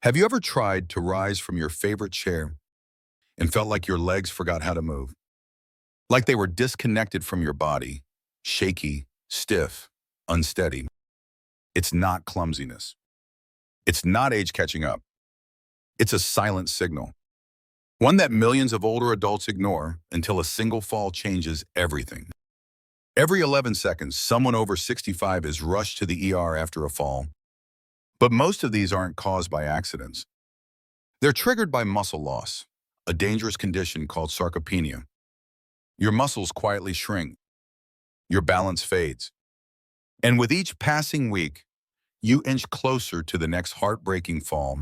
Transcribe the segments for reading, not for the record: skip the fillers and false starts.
Have you ever tried to rise from your favorite chair and felt like your legs forgot how to move? Like they were disconnected from your body, shaky, stiff, unsteady? It's not clumsiness. It's not age catching up. It's a silent signal, one that millions of older adults ignore until a single fall changes everything. Every 11 seconds, someone over 65 is rushed to the ER after a fall. But most of these aren't caused by accidents. They're triggered by muscle loss, a dangerous condition called sarcopenia. Your muscles quietly shrink, your balance fades. And with each passing week, you inch closer to the next heartbreaking fall.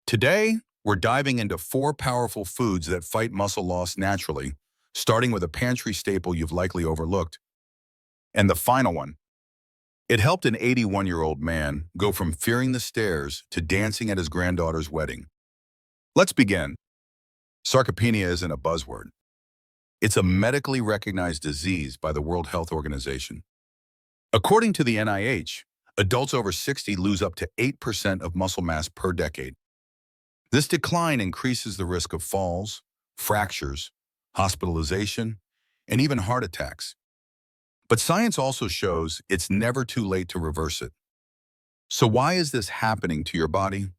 Today, we're diving into 4 powerful foods that fight muscle loss naturally, starting with a pantry staple you've likely overlooked. And the final one. It helped an 81-year-old man go from fearing the stairs to dancing at his granddaughter's wedding. Let's begin. Sarcopenia isn't a buzzword. It's a medically recognized disease by the World Health Organization. According to the NIH, adults over 60 lose up to 8% of muscle mass per decade. This decline increases the risk of falls, fractures, hospitalization, and even heart attacks. But science also shows it's never too late to reverse it. So why is this happening to your body,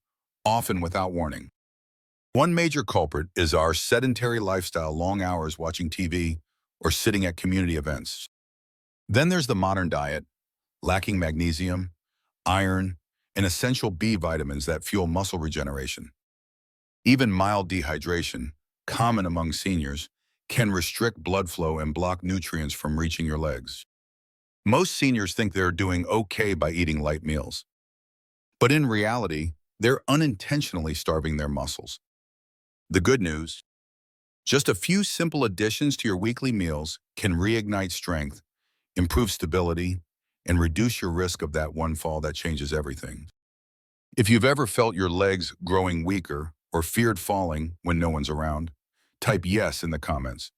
often without warning? One major culprit is our sedentary lifestyle, long hours watching TV or sitting at community events. Then there's the modern diet, lacking magnesium, iron, and essential B vitamins that fuel muscle regeneration. Even mild dehydration, common among seniors, can restrict blood flow and block nutrients from reaching your legs. Most seniors think they're doing okay by eating light meals. But in reality, they're unintentionally starving their muscles. The good news: just a few simple additions to your weekly meals can reignite strength, improve stability, and reduce your risk of that one fall that changes everything. If you've ever felt your legs growing weaker or feared falling when no one's around, type yes in the comments.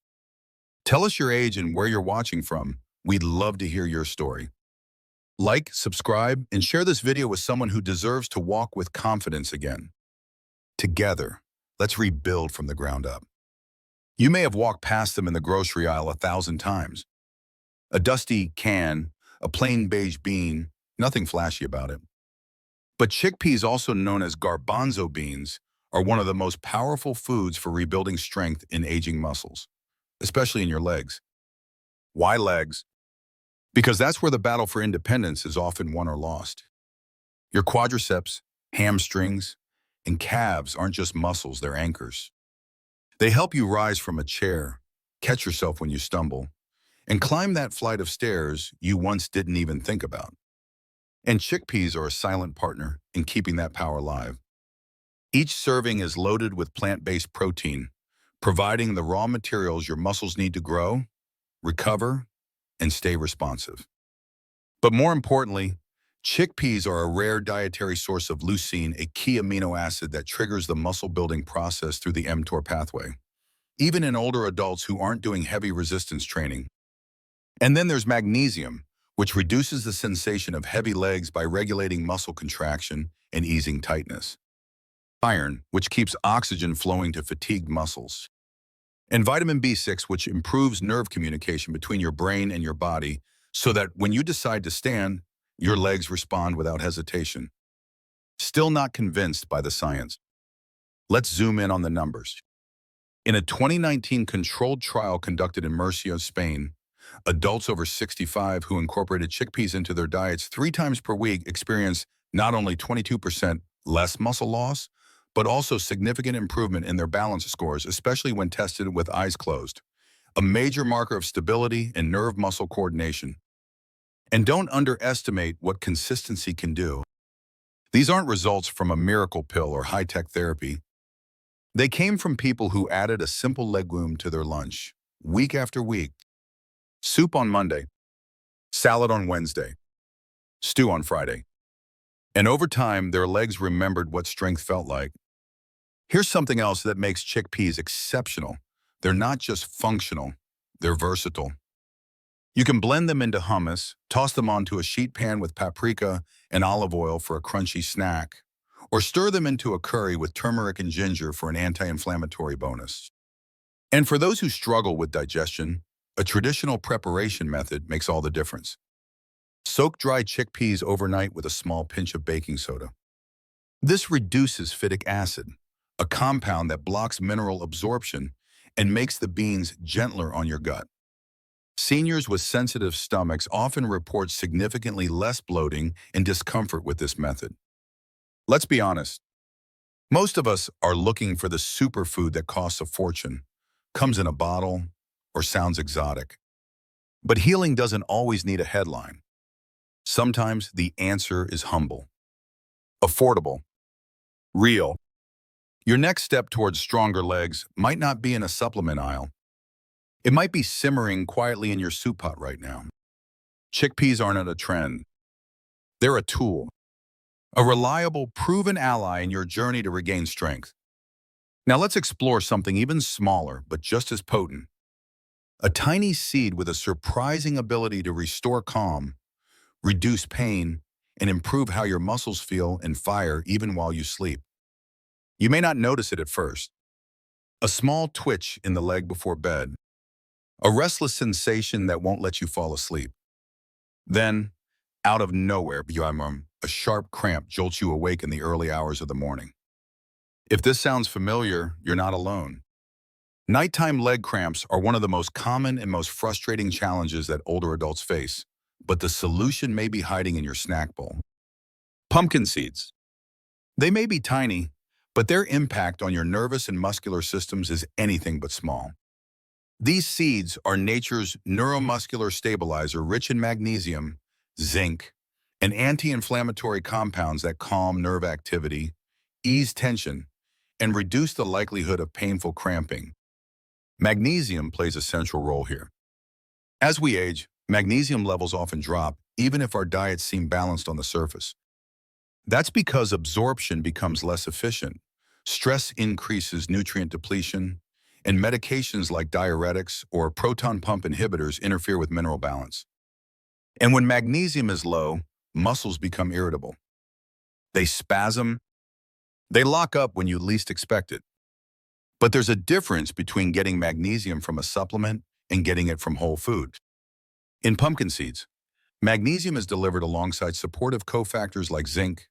Tell us your age and where you're watching from. We'd love to hear your story. Like, subscribe, and share this video with someone who deserves to walk with confidence again. Together, let's rebuild from the ground up. You may have walked past them in the grocery aisle 1,000 times. A dusty can, a plain beige bean, nothing flashy about it. But chickpeas, also known as garbanzo beans, are one of the most powerful foods for rebuilding strength in aging muscles, especially in your legs. Why legs? Because that's where the battle for independence is often won or lost. Your quadriceps, hamstrings, and calves aren't just muscles, they're anchors. They help you rise from a chair, catch yourself when you stumble, and climb that flight of stairs you once didn't even think about. And chickpeas are a silent partner in keeping that power alive. Each serving is loaded with plant-based protein, providing the raw materials your muscles need to grow, recover, and stay responsive. But more importantly, chickpeas are a rare dietary source of leucine, a key amino acid that triggers the muscle-building process through the mTOR pathway, even in older adults who aren't doing heavy resistance training. And then there's magnesium, which reduces the sensation of heavy legs by regulating muscle contraction and easing tightness. Iron, which keeps oxygen flowing to fatigued muscles. And vitamin B6, which improves nerve communication between your brain and your body so that when you decide to stand, your legs respond without hesitation. Still not convinced by the science? Let's zoom in on the numbers. In a 2019 controlled trial conducted in Murcia, Spain, adults over 65 who incorporated chickpeas into their diets 3 times per week experienced not only 22% less muscle loss, but also significant improvement in their balance scores, especially when tested with eyes closed, a major marker of stability and nerve-muscle coordination. And don't underestimate what consistency can do. These aren't results from a miracle pill or high-tech therapy. They came from people who added a simple legume to their lunch, week after week. Soup on Monday, salad on Wednesday, stew on Friday. And over time, their legs remembered what strength felt like. Here's something else that makes chickpeas exceptional. They're not just functional, they're versatile. You can blend them into hummus, toss them onto a sheet pan with paprika and olive oil for a crunchy snack, or stir them into a curry with turmeric and ginger for an anti-inflammatory bonus. And for those who struggle with digestion, a traditional preparation method makes all the difference. Soak dry chickpeas overnight with a small pinch of baking soda. This reduces phytic acid, a compound that blocks mineral absorption and makes the beans gentler on your gut. Seniors with sensitive stomachs often report significantly less bloating and discomfort with this method. Let's be honest, most of us are looking for the superfood that costs a fortune, comes in a bottle, or sounds exotic. But healing doesn't always need a headline. Sometimes the answer is humble, affordable, real. Your next step towards stronger legs might not be in a supplement aisle. It might be simmering quietly in your soup pot right now. Chickpeas aren't a trend. They're a tool, a reliable, proven ally in your journey to regain strength. Now let's explore something even smaller, but just as potent. A tiny seed with a surprising ability to restore calm, reduce pain, and improve how your muscles feel and fire even while you sleep. You may not notice it at first. A small twitch in the leg before bed, a restless sensation that won't let you fall asleep. Then, out of nowhere, a sharp cramp jolts you awake in the early hours of the morning. If this sounds familiar, you're not alone. Nighttime leg cramps are one of the most common and most frustrating challenges that older adults face, but the solution may be hiding in your snack bowl. Pumpkin seeds. They may be tiny, but their impact on your nervous and muscular systems is anything but small. These seeds are nature's neuromuscular stabilizer rich in magnesium, zinc, and anti-inflammatory compounds that calm nerve activity, ease tension, and reduce the likelihood of painful cramping. Magnesium plays a central role here. As we age, magnesium levels often drop, even if our diets seem balanced on the surface. That's because absorption becomes less efficient. Stress increases nutrient depletion, and medications like diuretics or proton pump inhibitors interfere with mineral balance. And when magnesium is low, muscles become irritable. They spasm. They lock up when you least expect it. But there's a difference between getting magnesium from a supplement and getting it from whole food. In pumpkin seeds, magnesium is delivered alongside supportive cofactors like zinc,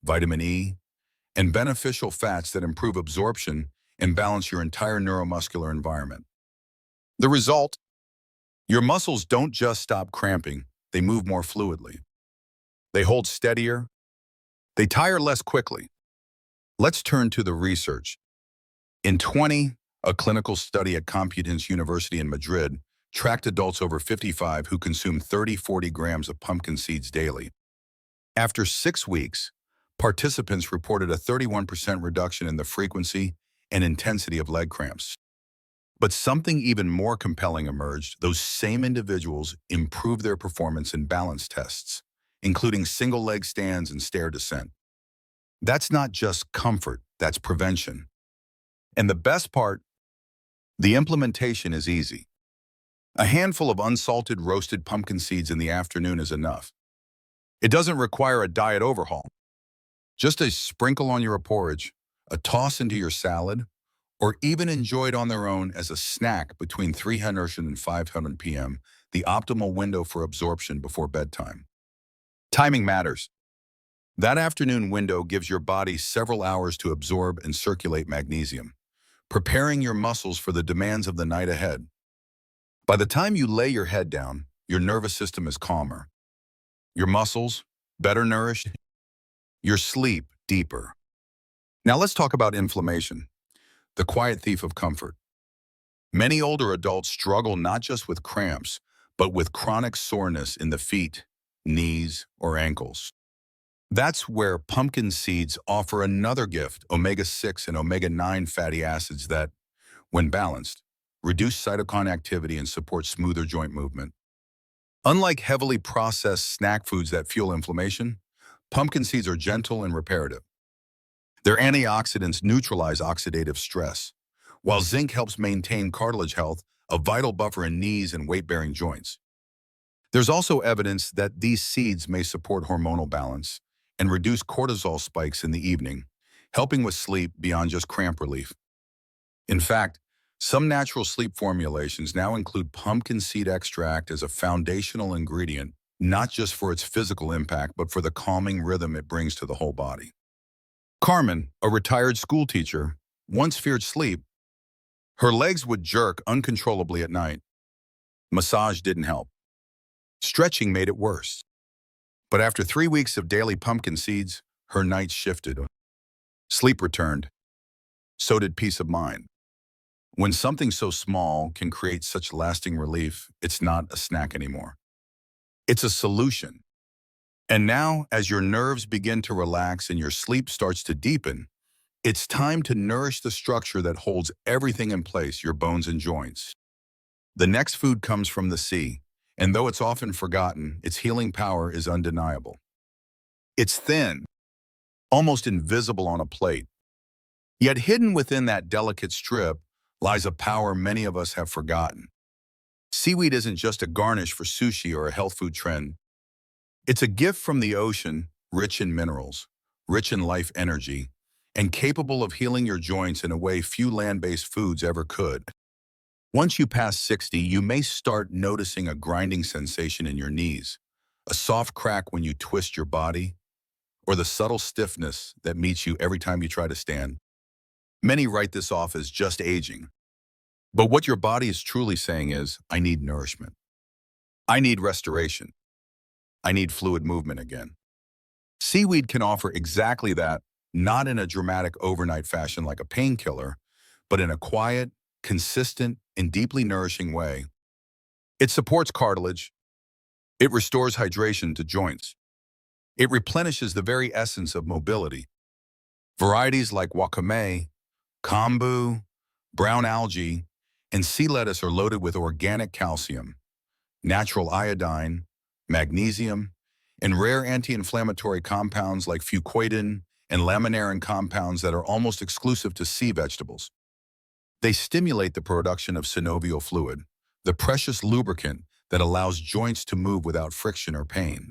vitamin E, and beneficial fats that improve absorption and balance your entire neuromuscular environment. The result? Your muscles don't just stop cramping, they move more fluidly. They hold steadier. They tire less quickly. Let's turn to the research. In 20, a clinical study at Complutense University in Madrid tracked adults over 55 who consumed 30-40 grams of pumpkin seeds daily. After 6 weeks, participants reported a 31% reduction in the frequency and intensity of leg cramps. But something even more compelling emerged. Those same individuals improved their performance in balance tests, including single leg stands and stair descent. That's not just comfort, that's prevention. And the best part, the implementation is easy. A handful of unsalted roasted pumpkin seeds in the afternoon is enough. It doesn't require a diet overhaul. Just a sprinkle on your porridge, a toss into your salad, or even enjoyed on their own as a snack between 300 and 500 p.m., the optimal window for absorption before bedtime. Timing matters. That afternoon window gives your body several hours to absorb and circulate magnesium, preparing your muscles for the demands of the night ahead. By the time you lay your head down, your nervous system is calmer, your muscles better nourished, your sleep deeper. Now let's talk about inflammation, the quiet thief of comfort. Many older adults struggle not just with cramps, but with chronic soreness in the feet, knees, or ankles. That's where pumpkin seeds offer another gift, omega-6 and omega-9 fatty acids that, when balanced, reduce cytokine activity and support smoother joint movement. Unlike heavily processed snack foods that fuel inflammation, pumpkin seeds are gentle and reparative. Their antioxidants neutralize oxidative stress, while zinc helps maintain cartilage health, a vital buffer in knees and weight-bearing joints. There's also evidence that these seeds may support hormonal balance and reduce cortisol spikes in the evening, helping with sleep beyond just cramp relief. In fact, some natural sleep formulations now include pumpkin seed extract as a foundational ingredient, not just for its physical impact, but for the calming rhythm it brings to the whole body. Carmen, a retired school teacher, once feared sleep. Her legs would jerk uncontrollably at night. Massage didn't help. Stretching made it worse. But after 3 weeks of daily pumpkin seeds, her nights shifted. Sleep returned. So did peace of mind. When something so small can create such lasting relief, it's not a snack anymore. It's a solution. And now, as your nerves begin to relax and your sleep starts to deepen, it's time to nourish the structure that holds everything in place, your bones and joints. The next food comes from the sea, and though it's often forgotten, its healing power is undeniable. It's thin, almost invisible on a plate. Yet hidden within that delicate strip lies a power many of us have forgotten. Seaweed isn't just a garnish for sushi or a health food trend. It's a gift from the ocean, rich in minerals, rich in life energy, and capable of healing your joints in a way few land-based foods ever could. Once you pass 60, you may start noticing a grinding sensation in your knees, a soft crack when you twist your body, or the subtle stiffness that meets you every time you try to stand. Many write this off as just aging. But what your body is truly saying is, I need nourishment. I need restoration. I need fluid movement again. Seaweed can offer exactly that, not in a dramatic overnight fashion like a painkiller, but in a quiet, consistent, and deeply nourishing way. It supports cartilage. It restores hydration to joints. It replenishes the very essence of mobility. Varieties like wakame, kombu, brown algae, and sea lettuce are loaded with organic calcium, natural iodine, magnesium, and rare anti-inflammatory compounds like fucoidin and laminarin compounds that are almost exclusive to sea vegetables. They stimulate the production of synovial fluid, the precious lubricant that allows joints to move without friction or pain.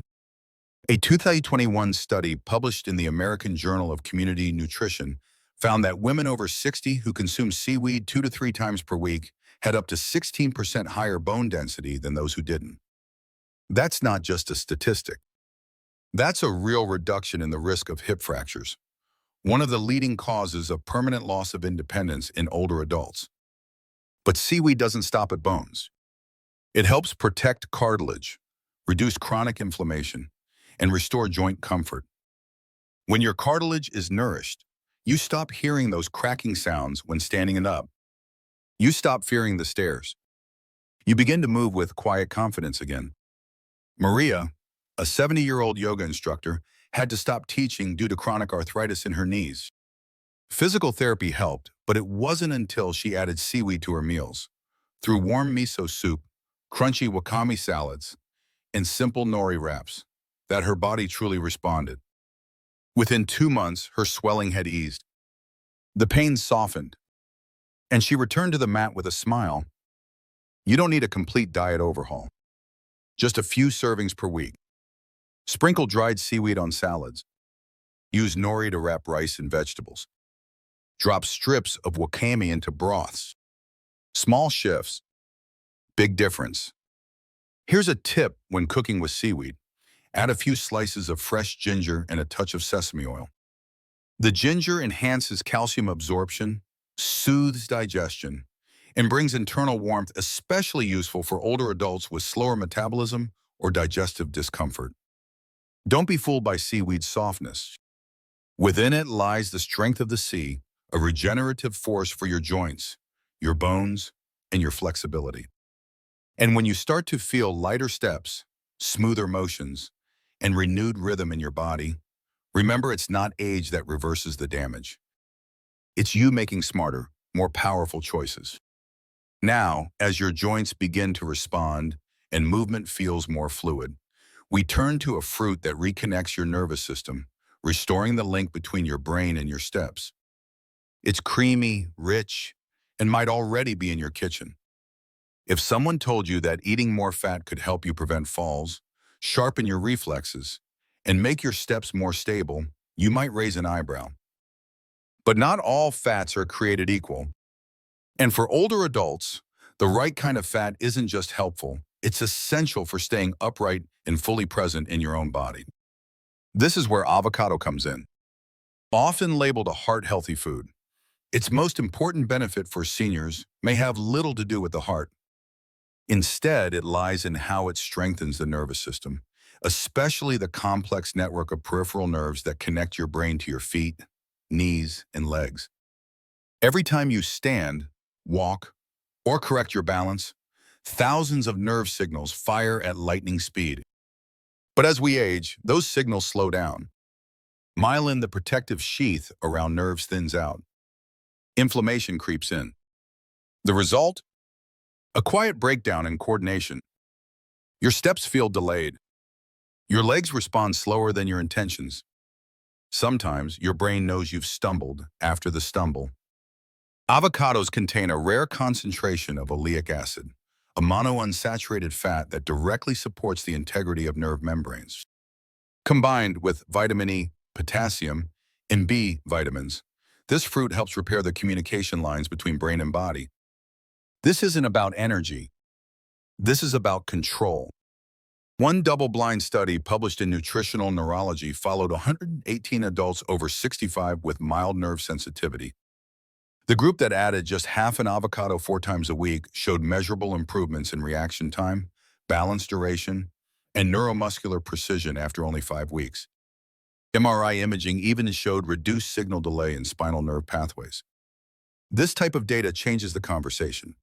A 2021 study published in the American Journal of Community Nutrition found that women over 60 who consume seaweed 2 to 3 times per week had up to 16% higher bone density than those who didn't. That's not just a statistic. That's a real reduction in the risk of hip fractures, one of the leading causes of permanent loss of independence in older adults. But seaweed doesn't stop at bones. It helps protect cartilage, reduce chronic inflammation, and restore joint comfort. When your cartilage is nourished, you stop hearing those cracking sounds when standing up. You stop fearing the stairs. You begin to move with quiet confidence again. Maria, a 70-year-old yoga instructor, had to stop teaching due to chronic arthritis in her knees. Physical therapy helped, but it wasn't until she added seaweed to her meals, through warm miso soup, crunchy wakame salads, and simple nori wraps, that her body truly responded. Within 2 months, her swelling had eased. The pain softened, and she returned to the mat with a smile. You don't need a complete diet overhaul. Just a few servings per week. Sprinkle dried seaweed on salads. Use nori to wrap rice and vegetables. Drop strips of wakame into broths. Small shifts, big difference. Here's a tip when cooking with seaweed. Add a few slices of fresh ginger and a touch of sesame oil. The ginger enhances calcium absorption, soothes digestion, and brings internal warmth, especially useful for older adults with slower metabolism or digestive discomfort. Don't be fooled by seaweed's softness. Within it lies the strength of the sea, a regenerative force for your joints, your bones, and your flexibility. And when you start to feel lighter steps, smoother motions, and renewed rhythm in your body, remember it's not age that reverses the damage. It's you making smarter, more powerful choices. Now, as your joints begin to respond and movement feels more fluid, we turn to a fruit that reconnects your nervous system, restoring the link between your brain and your steps. It's creamy, rich, and might already be in your kitchen. If someone told you that eating more fat could help you prevent falls, sharpen your reflexes, and make your steps more stable, you might raise an eyebrow. But not all fats are created equal. And for older adults, the right kind of fat isn't just helpful, it's essential for staying upright and fully present in your own body. This is where avocado comes in. Often labeled a heart-healthy food, its most important benefit for seniors may have little to do with the heart. Instead, it lies in how it strengthens the nervous system, especially the complex network of peripheral nerves that connect your brain to your feet, knees, and legs. Every time you stand, walk, or correct your balance, thousands of nerve signals fire at lightning speed. But as we age, those signals slow down. Myelin, the protective sheath around nerves, thins out. Inflammation creeps in. The result? A quiet breakdown in coordination. Your steps feel delayed. Your legs respond slower than your intentions. Sometimes your brain knows you've stumbled after the stumble. Avocados contain a rare concentration of oleic acid, a monounsaturated fat that directly supports the integrity of nerve membranes. Combined with vitamin E, potassium, and B vitamins, this fruit helps repair the communication lines between brain and body. This isn't about energy. This is about control. One double-blind study published in Nutritional Neurology followed 118 adults over 65 with mild nerve sensitivity. The group that added just half an avocado 4 times a week showed measurable improvements in reaction time, balance duration, and neuromuscular precision after only 5 weeks. MRI imaging even showed reduced signal delay in spinal nerve pathways. This type of data changes the conversation.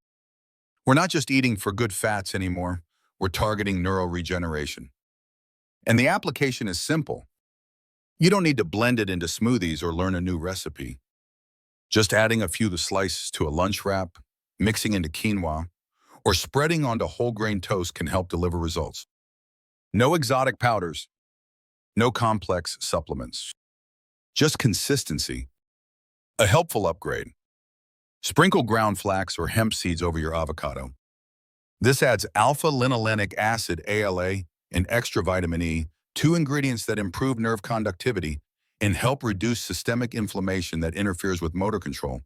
We're not just eating for good fats anymore, we're targeting neuroregeneration. And the application is simple. You don't need to blend it into smoothies or learn a new recipe. Just adding a few slices to a lunch wrap, mixing into quinoa, or spreading onto whole grain toast can help deliver results. No exotic powders, no complex supplements. Just consistency. A helpful upgrade. Sprinkle ground flax or hemp seeds over your avocado. This adds alpha-linolenic acid, ALA, and extra vitamin E, 2 ingredients that improve nerve conductivity and help reduce systemic inflammation that interferes with motor control.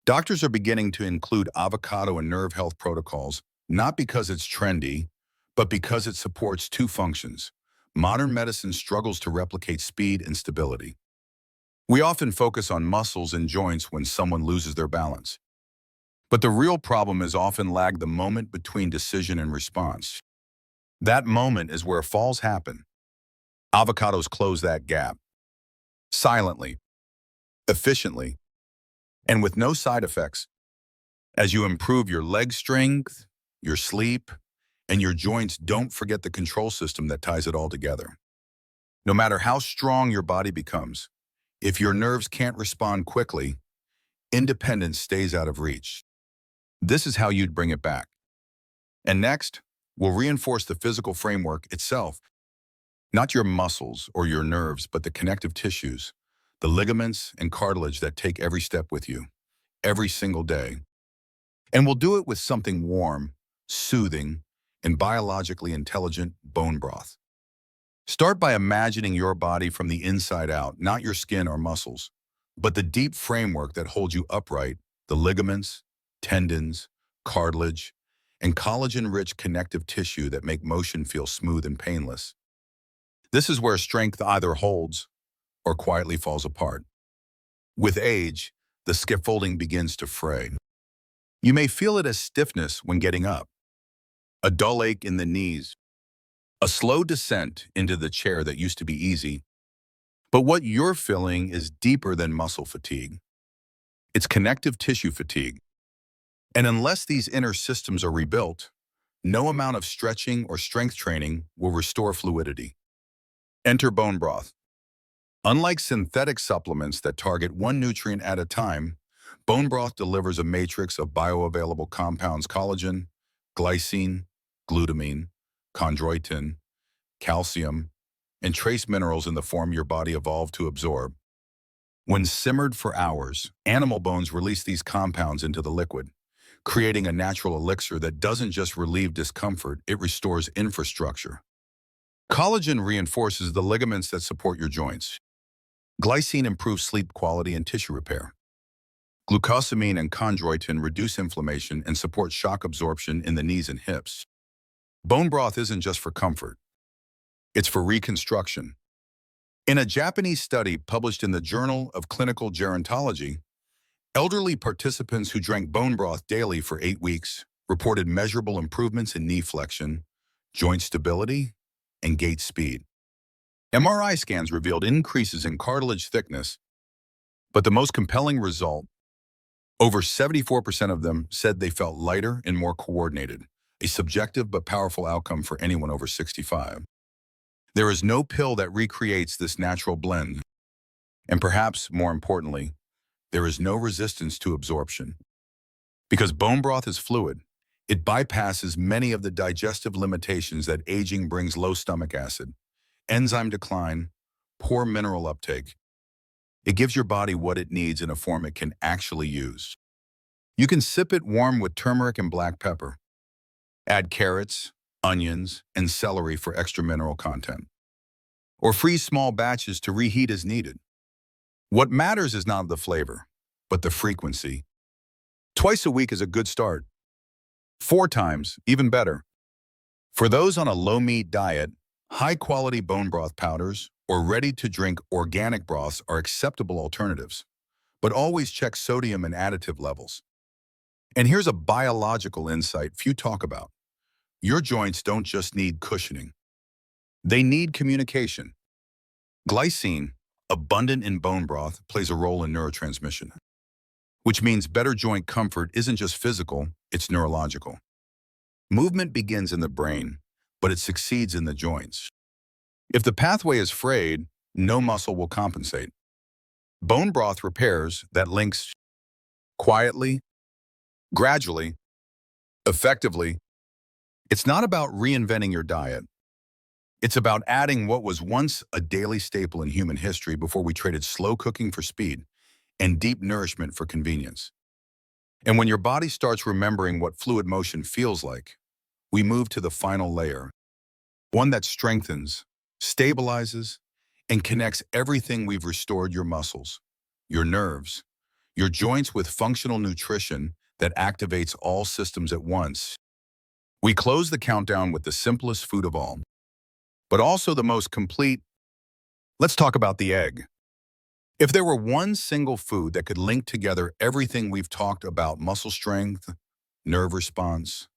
Doctors are beginning to include avocado in nerve health protocols, not because it's trendy, but because it supports 2 functions. Modern medicine struggles to replicate speed and stability. We often focus on muscles and joints when someone loses their balance. But the real problem is often lagged the moment between decision and response. That moment is where falls happen. Avocados close that gap. Silently, efficiently, and with no side effects. As you improve your leg strength, your sleep, and your joints, don't forget the control system that ties it all together. No matter how strong your body becomes, if your nerves can't respond quickly, independence stays out of reach. This is how you'd bring it back. And next, we'll reinforce the physical framework itself. Not your muscles or your nerves, but the connective tissues, the ligaments and cartilage that take every step with you, every single day. And we'll do it with something warm, soothing, and biologically intelligent bone broth. Start by imagining your body from the inside out, not your skin or muscles, but the deep framework that holds you upright, the ligaments, tendons, cartilage, and collagen-rich connective tissue that make motion feel smooth and painless. This is where strength either holds or quietly falls apart. With age, the scaffolding begins to fray. You may feel it as stiffness when getting up, a dull ache in the knees, a slow descent into the chair that used to be easy. But what you're feeling is deeper than muscle fatigue. It's connective tissue fatigue. And unless these inner systems are rebuilt, no amount of stretching or strength training will restore fluidity. Enter bone broth. Unlike synthetic supplements that target one nutrient at a time, bone broth delivers a matrix of bioavailable compounds: collagen, glycine, glutamine, chondroitin, calcium, and trace minerals in the form your body evolved to absorb. When simmered for hours, animal bones release these compounds into the liquid, creating a natural elixir that doesn't just relieve discomfort, it restores infrastructure. Collagen reinforces the ligaments that support your joints. Glycine improves sleep quality and tissue repair. Glucosamine and chondroitin reduce inflammation and support shock absorption in the knees and hips. Bone broth isn't just for comfort. It's for reconstruction. In a Japanese study published in the Journal of Clinical Gerontology, elderly participants who drank bone broth daily for 8 weeks reported measurable improvements in knee flexion, joint stability, and gait speed. MRI scans revealed increases in cartilage thickness, but the most compelling result, over 74% of them said they felt lighter and more coordinated, a subjective but powerful outcome for anyone over 65. There is no pill that recreates this natural blend, and perhaps more importantly, there is no resistance to absorption. Because bone broth is fluid, it bypasses many of the digestive limitations that aging brings: low stomach acid, enzyme decline, poor mineral uptake. It gives your body what it needs in a form it can actually use. You can sip it warm with turmeric and black pepper. Add carrots, onions, and celery for extra mineral content. Or freeze small batches to reheat as needed. What matters is not the flavor, but the frequency. Twice a week is a good start. 4 times, even better. For those on a low-meat diet, high-quality bone broth powders or ready-to-drink organic broths are acceptable alternatives, but always check sodium and additive levels. And here's a biological insight few talk about. Your joints don't just need cushioning. They need communication. Glycine, abundant in bone broth, plays a role in neurotransmission, which means better joint comfort isn't just physical, it's neurological. Movement begins in the brain, but it succeeds in the joints. If the pathway is frayed, no muscle will compensate. Bone broth repairs that links quietly, gradually, effectively. It's not about reinventing your diet. It's about adding what was once a daily staple in human history before we traded slow cooking for speed and deep nourishment for convenience. And when your body starts remembering what fluid motion feels like, we move to the final layer, one that strengthens, stabilizes, and connects everything we've restored: your muscles, your nerves, your joints with functional nutrition that activates all systems at once. We close the countdown with the simplest food of all, but also the most complete. Let's talk about the egg. If there were one single food that could link together everything we've talked about: muscle strength, nerve response,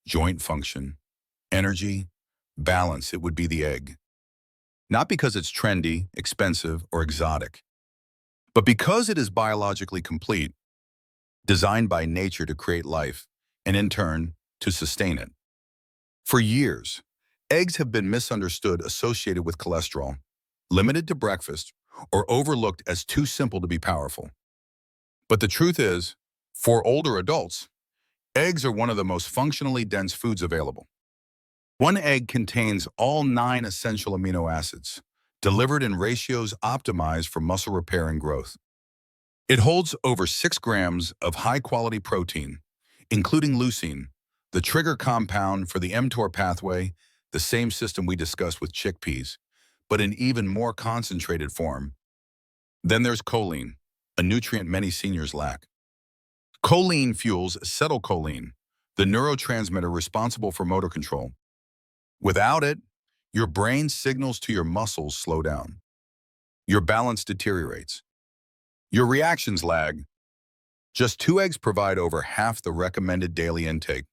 joint function, energy, balance, it would be the egg. Not because it's trendy, expensive, or exotic, but because it is biologically complete, designed by nature to create life, and in turn, to sustain it. For years, eggs have been misunderstood, associated with cholesterol, limited to breakfast, or overlooked as too simple to be powerful. But the truth is, for older adults, eggs are one of the most functionally dense foods available. One egg contains all 9 essential amino acids, delivered in ratios optimized for muscle repair and growth. It holds over 6 grams of high-quality protein, including leucine, the trigger compound for the mTOR pathway, the same system we discussed with chickpeas, but in even more concentrated form. Then there's choline, a nutrient many seniors lack. Choline fuels acetylcholine, the neurotransmitter responsible for motor control. Without it, your brain signals to your muscles slow down. Your balance deteriorates. Your reactions lag. Just 2 eggs provide over half the recommended daily intake.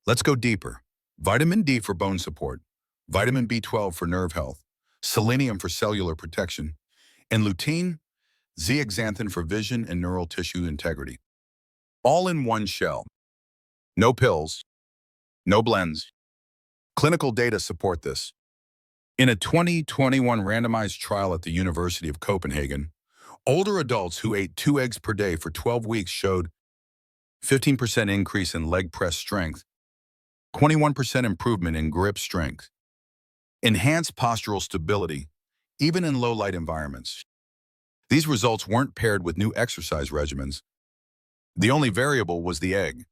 Let's go deeper. Vitamin D for bone support, vitamin B12 for nerve health, selenium for cellular protection, and lutein, zeaxanthin for vision and neural tissue integrity. All in one shell. No pills, no blends. Clinical data support this. In a 2021 randomized trial at the University of Copenhagen, older adults who ate 2 eggs per day for 12 weeks showed 15% increase in leg press strength, 21% improvement in grip strength, enhanced postural stability, even in low-light environments. These results weren't paired with new exercise regimens. The only variable was the egg.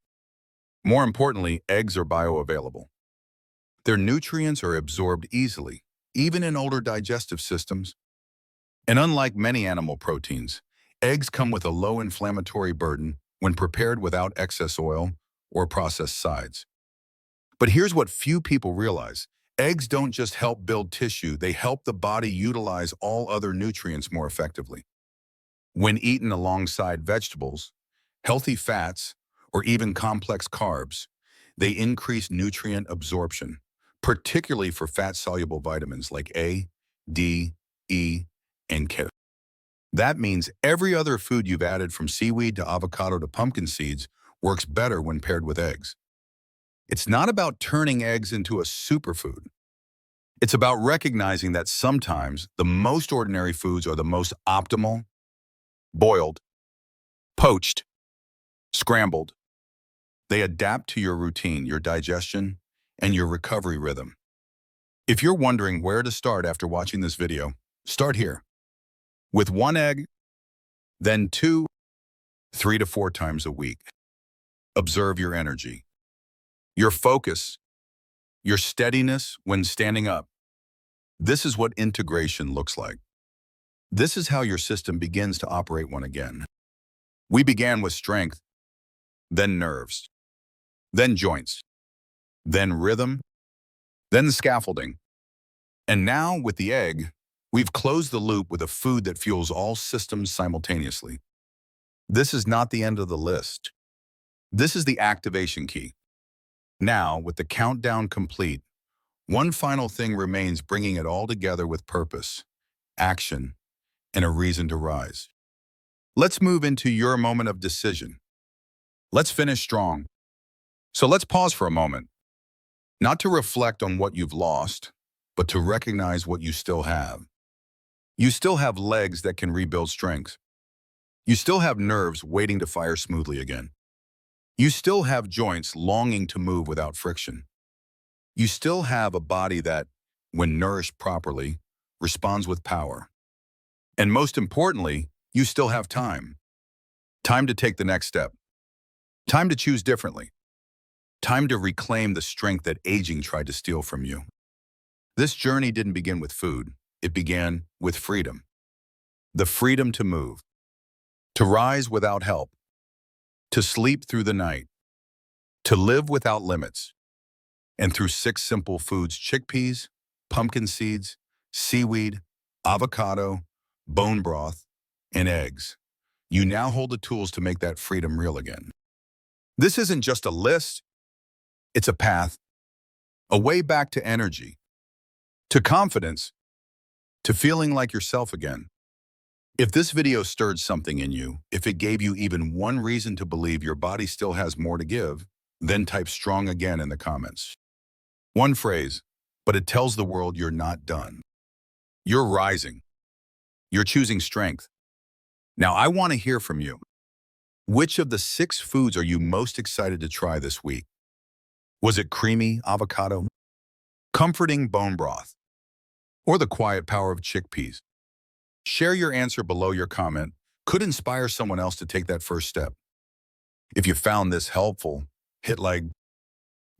More importantly, eggs are bioavailable. Their nutrients are absorbed easily, even in older digestive systems. And unlike many animal proteins, eggs come with a low inflammatory burden when prepared without excess oil or processed sides. But here's what few people realize. Eggs don't just help build tissue, they help the body utilize all other nutrients more effectively. When eaten alongside vegetables, healthy fats, or even complex carbs, they increase nutrient absorption, particularly for fat-soluble vitamins like A, D, E, and K. That means every other food you've added from seaweed to avocado to pumpkin seeds works better when paired with eggs. It's not about turning eggs into a superfood. It's about recognizing that sometimes the most ordinary foods are the most optimal: boiled, poached, scrambled. They adapt to your routine, your digestion, and your recovery rhythm. If you're wondering where to start after watching this video, start here. With one egg, then 2, 3 to 4 times a week. Observe your energy, your focus, your steadiness when standing up. This is what integration looks like. This is how your system begins to operate once again. We began with strength, then nerves, then joints, then rhythm, then scaffolding. And now, with the egg, we've closed the loop with a food that fuels all systems simultaneously. This is not the end of the list. This is the activation key. Now, with the countdown complete, one final thing remains: bringing it all together with purpose, action, and a reason to rise. Let's move into your moment of decision. Let's finish strong. So let's pause for a moment, not to reflect on what you've lost, but to recognize what you still have. You still have legs that can rebuild strength. You still have nerves waiting to fire smoothly again. You still have joints longing to move without friction. You still have a body that, when nourished properly, responds with power. And most importantly, you still have time. Time to take the next step. Time to choose differently. Time to reclaim the strength that aging tried to steal from you. This journey didn't begin with food. It began with freedom. The freedom to move, to rise without help, to sleep through the night, to live without limits. And through 6 simple foods: chickpeas, pumpkin seeds, seaweed, avocado, bone broth, and eggs, you now hold the tools to make that freedom real again. This isn't just a list, it's a path, a way back to energy, to confidence, to feeling like yourself again. If this video stirred something in you, if it gave you even one reason to believe your body still has more to give, then type strong again in the comments. One phrase, but it tells the world you're not done. You're rising. You're choosing strength. Now I want to hear from you. Which of the 6 foods are you most excited to try this week? Was it creamy avocado, comforting bone broth, or the quiet power of chickpeas? Share your answer below. Your comment could inspire someone else to take that first step. If you found this helpful, hit like.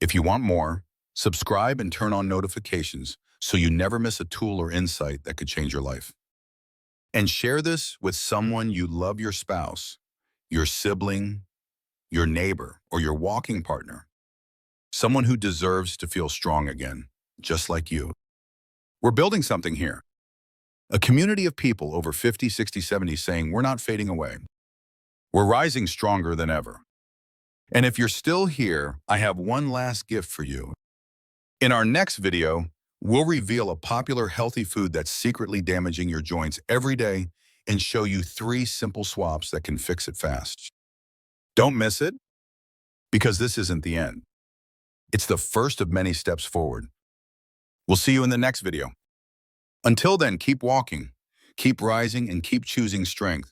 If you want more, subscribe and turn on notifications so you never miss a tool or insight that could change your life. And share this with someone you love: your spouse, your sibling, your neighbor, or your walking partner. Someone who deserves to feel strong again, just like you. We're building something here. A community of people over 50, 60, 70 saying we're not fading away. We're rising stronger than ever. And if you're still here, I have one last gift for you. In our next video, we'll reveal a popular healthy food that's secretly damaging your joints every day and show you 3 simple swaps that can fix it fast. Don't miss it, because this isn't the end. It's the first of many steps forward. We'll see you in the next video. Until then, keep walking, keep rising, and keep choosing strength.